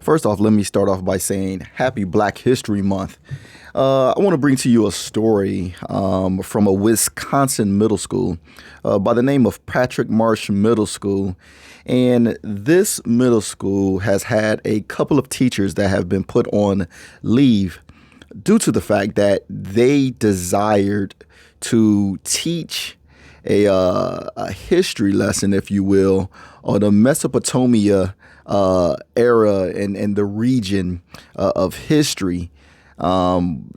First off, let me start off by saying Happy Black History Month. I want to bring to you a story from a Wisconsin middle school by the name of Marsh Middle School. And this middle school has had a couple of teachers that have been put on leave due to the fact that they desired to teach a history lesson, if you will, on the Mesopotamia era and the region of history. And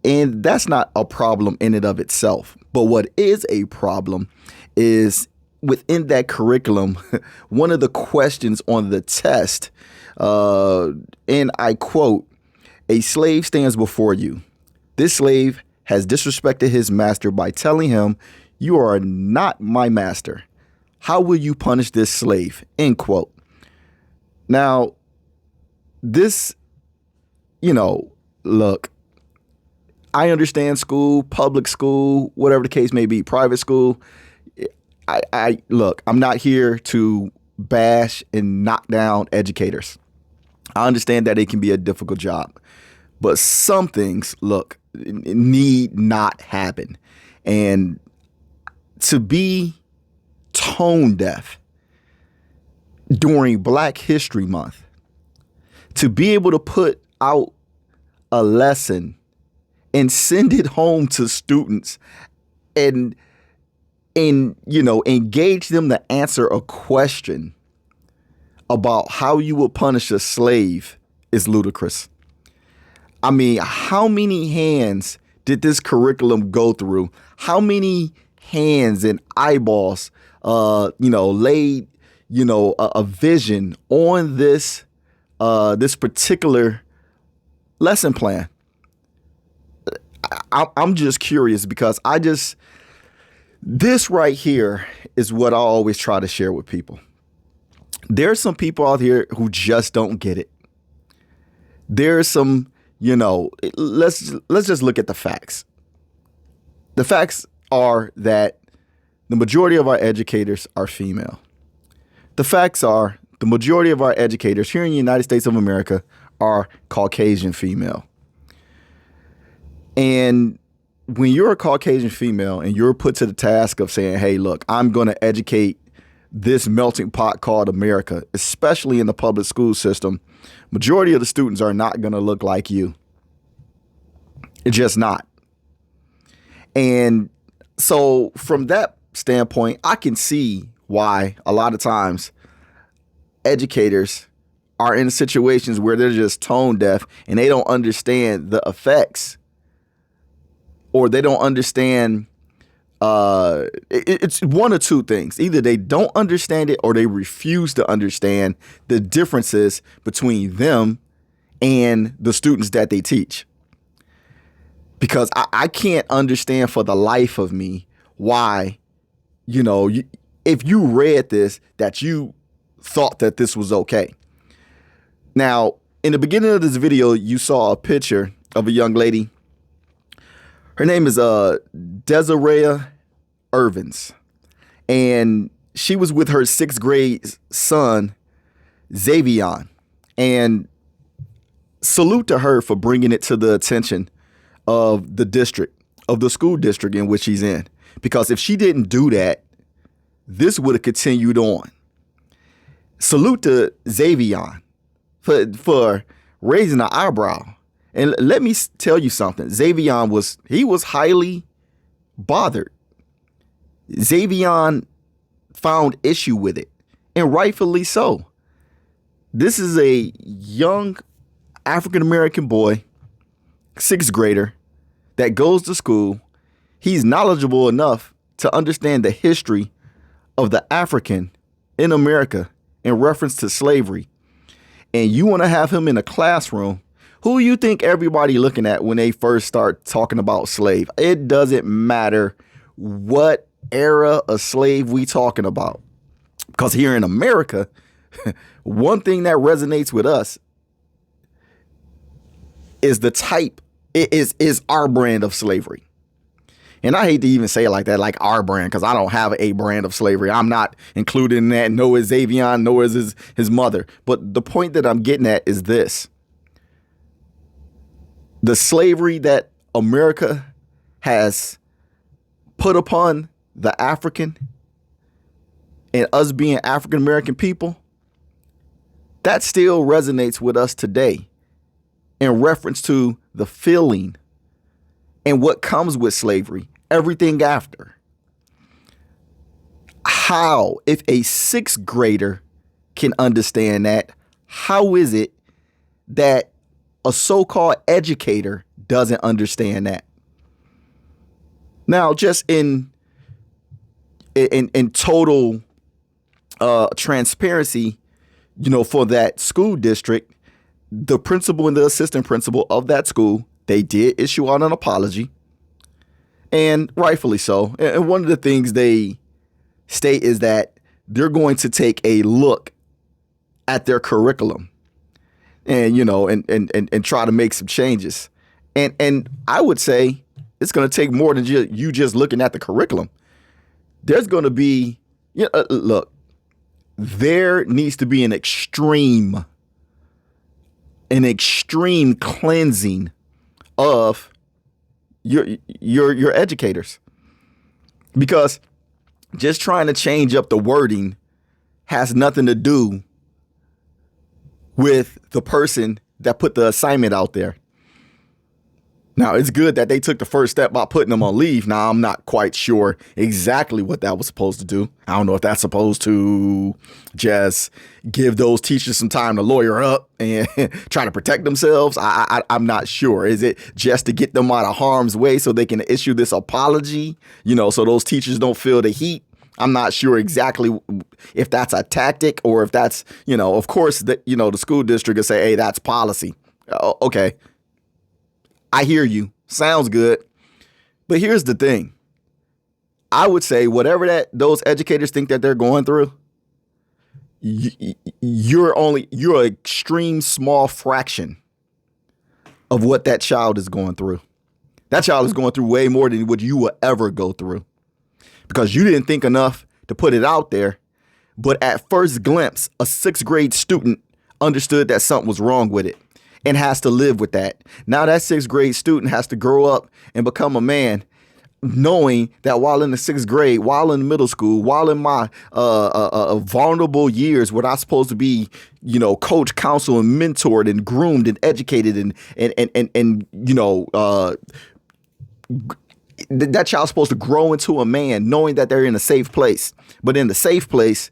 that's not a problem in and of itself. But what is a problem is within that curriculum, one of the questions on the test, and I quote, "A slave stands before you. This slave has disrespected his master by telling him, 'You are not my master. How will you punish this slave?'" End quote. Now, this, look, I understand school, public school, whatever the case may be, private school. Look, I'm not here to bash and knock down educators. I understand that it can be a difficult job, but some things, look, need not happen. And to be tone deaf during Black History Month, to be able to put out a lesson and send it home to students and engage them to answer a question about how you will punish a slave is ludicrous. I mean, how many hands did this curriculum go through? How many hands and eyeballs, laid, a vision on this particular lesson plan? I'm just curious because this right here is what I always try to share with people. There's some people out here who just don't get it. There's some, let's just look at the facts. The facts are that the majority of our educators are female. The facts are the majority of our educators here in the United States of America are Caucasian female. And when you're a Caucasian female and you're put to the task of saying, hey, look, I'm going to educate this melting pot called America, especially in the public school system, majority of the students are not going to look like you. It's just not. And so from that standpoint, I can see why a lot of times educators are in situations where they're just tone deaf and they don't understand the effects, or they don't understand. It's one of two things. Either they don't understand it or they refuse to understand the differences between them and the students that they teach. Because I can't understand for the life of me why, if you read this, that you thought that this was okay. Now, in the beginning of this video, you saw a picture of a young lady. Her name is Dazarrea Ervins, and she was with her 6th grade son, Zayvion. And salute to her for bringing it to the attention of the district, of the school district in which she's in. Because if she didn't do that, this would have continued on. Salute to Zayvion for raising an eyebrow. And let me tell you something. Zayvion was highly bothered. Zayvion found issue with it, and rightfully so. This is a young African-American boy, 6th grader, that goes to school. He's knowledgeable enough to understand the history of the African in America in reference to slavery. And you want to have him in a classroom. Who you think everybody looking at when they first start talking about slave? It doesn't matter what era of slave we talking about. Because here in America, one thing that resonates with us is the type, is our brand of slavery. And I hate to even say it like that, like our brand, because I don't have a brand of slavery. I'm not included in that. Nor is Zayvion, nor is his mother. But the point that I'm getting at is this. The slavery that America has put upon the African and us being African American people, that still resonates with us today in reference to the feeling and what comes with slavery, everything after. How, if a sixth grader can understand that, how is it that a so-called educator doesn't understand that? Now, just in total transparency, for that school district, the principal and the assistant principal of that school, they did issue out an apology, and rightfully so. And one of the things they state is that they're going to take a look at their curriculum and, and try to make some changes. And I would say it's going to take more than you just looking at the curriculum. There's going to be, look, there needs to be an extreme cleansing of your educators, because just trying to change up the wording has nothing to do with the person that put the assignment out there. Now, it's good that they took the first step by putting them on leave. Now, I'm not quite sure exactly what that was supposed to do. I don't know if that's supposed to just give those teachers some time to lawyer up and try to protect themselves. I'm not sure. Is it just to get them out of harm's way so they can issue this apology, so those teachers don't feel the heat? I'm not sure exactly if that's a tactic or if that's, of course, the school district will say, hey, that's policy. Okay. I hear you. Sounds good. But here's the thing. I would say whatever those educators think that they're going through, you're an extreme small fraction of what that child is going through. That child is going through way more than what you will ever go through, because you didn't think enough to put it out there. But at first glimpse, a sixth grade student understood that something was wrong with it and has to live with that. Now that sixth grade student has to grow up and become a man, knowing that while in the sixth grade, while in middle school, while in my vulnerable years where I'm supposed to be, coach, counsel, and mentored and groomed and educated and that child's supposed to grow into a man, knowing that they're in a safe place. But in the safe place,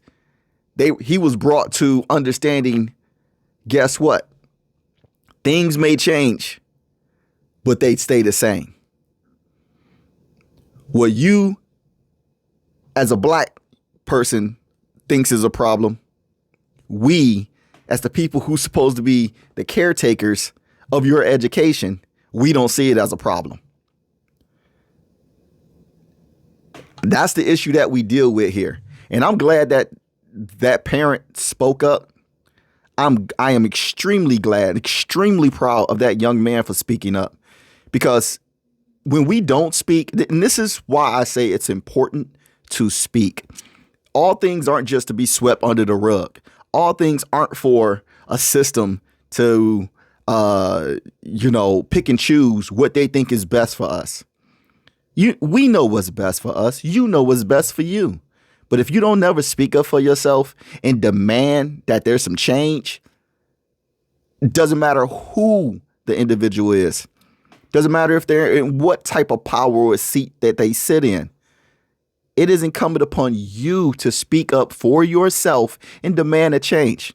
he was brought to understanding, guess what? Things may change, but they'd stay the same. What you, as a black person, thinks is a problem, we, as the people who's supposed to be the caretakers of your education, we don't see it as a problem. That's the issue that we deal with here. And I'm glad that that parent spoke up. I am extremely glad, extremely proud of that young man for speaking up, because when we don't speak, and this is why I say it's important to speak. All things aren't just to be swept under the rug. All things aren't for a system to, pick and choose what they think is best for us. We know what's best for us. You know what's best for you. But if you don't never speak up for yourself and demand that there's some change, it doesn't matter who the individual is. Doesn't matter if they're in what type of power or seat that they sit in. It is incumbent upon you to speak up for yourself and demand a change.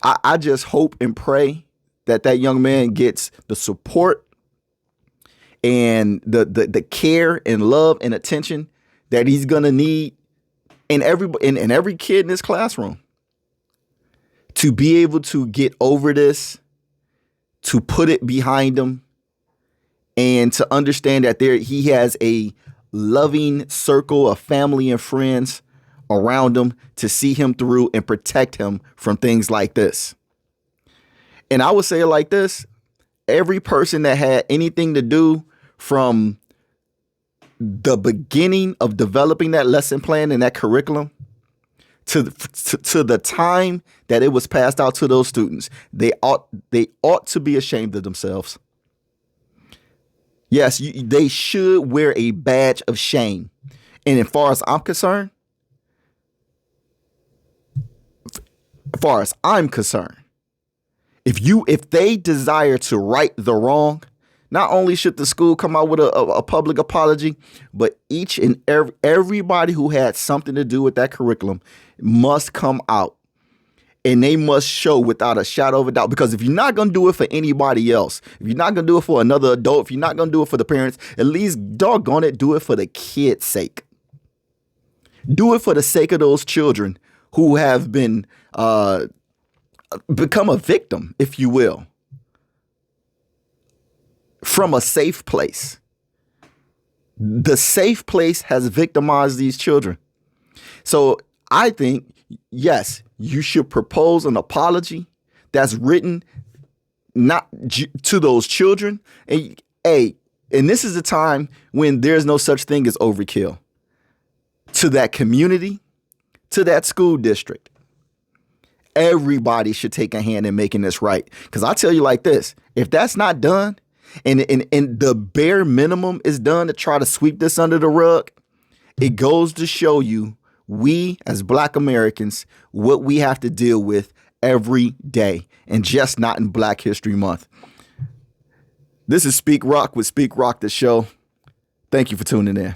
I just hope and pray that young man gets the support and the care and love and attention that he's gonna need in every kid in this classroom to be able to get over this, to put it behind him, and to understand that he has a loving circle of family and friends around him to see him through and protect him from things like this. And I would say it like this: every person that had anything to do from the beginning of developing that lesson plan and that curriculum to the time that it was passed out to those students, they ought to be ashamed of themselves. Yes, they should wear a badge of shame. And as far as I'm concerned, if they desire to right the wrong, not only should the school come out with a public apology, but each and everybody who had something to do with that curriculum must come out, and they must show without a shadow of a doubt. Because if you're not going to do it for anybody else, if you're not going to do it for another adult, if you're not going to do it for the parents, at least doggone it, do it for the kids' sake. Do it for the sake of those children who have been become a victim, if you will, from a safe place. The safe place has victimized these children. So I think, yes, you should propose an apology that's written not to those children. And this is a time when there's no such thing as overkill. To that community, to that school district, everybody should take a hand in making this right. Because I tell you like this, if that's not done, and the bare minimum is done to try to sweep this under the rug, it goes to show you, we as Black Americans, what we have to deal with every day, and just not in Black History Month. This is SpeakRoc with SpeakRoc the Show. Thank you for tuning in.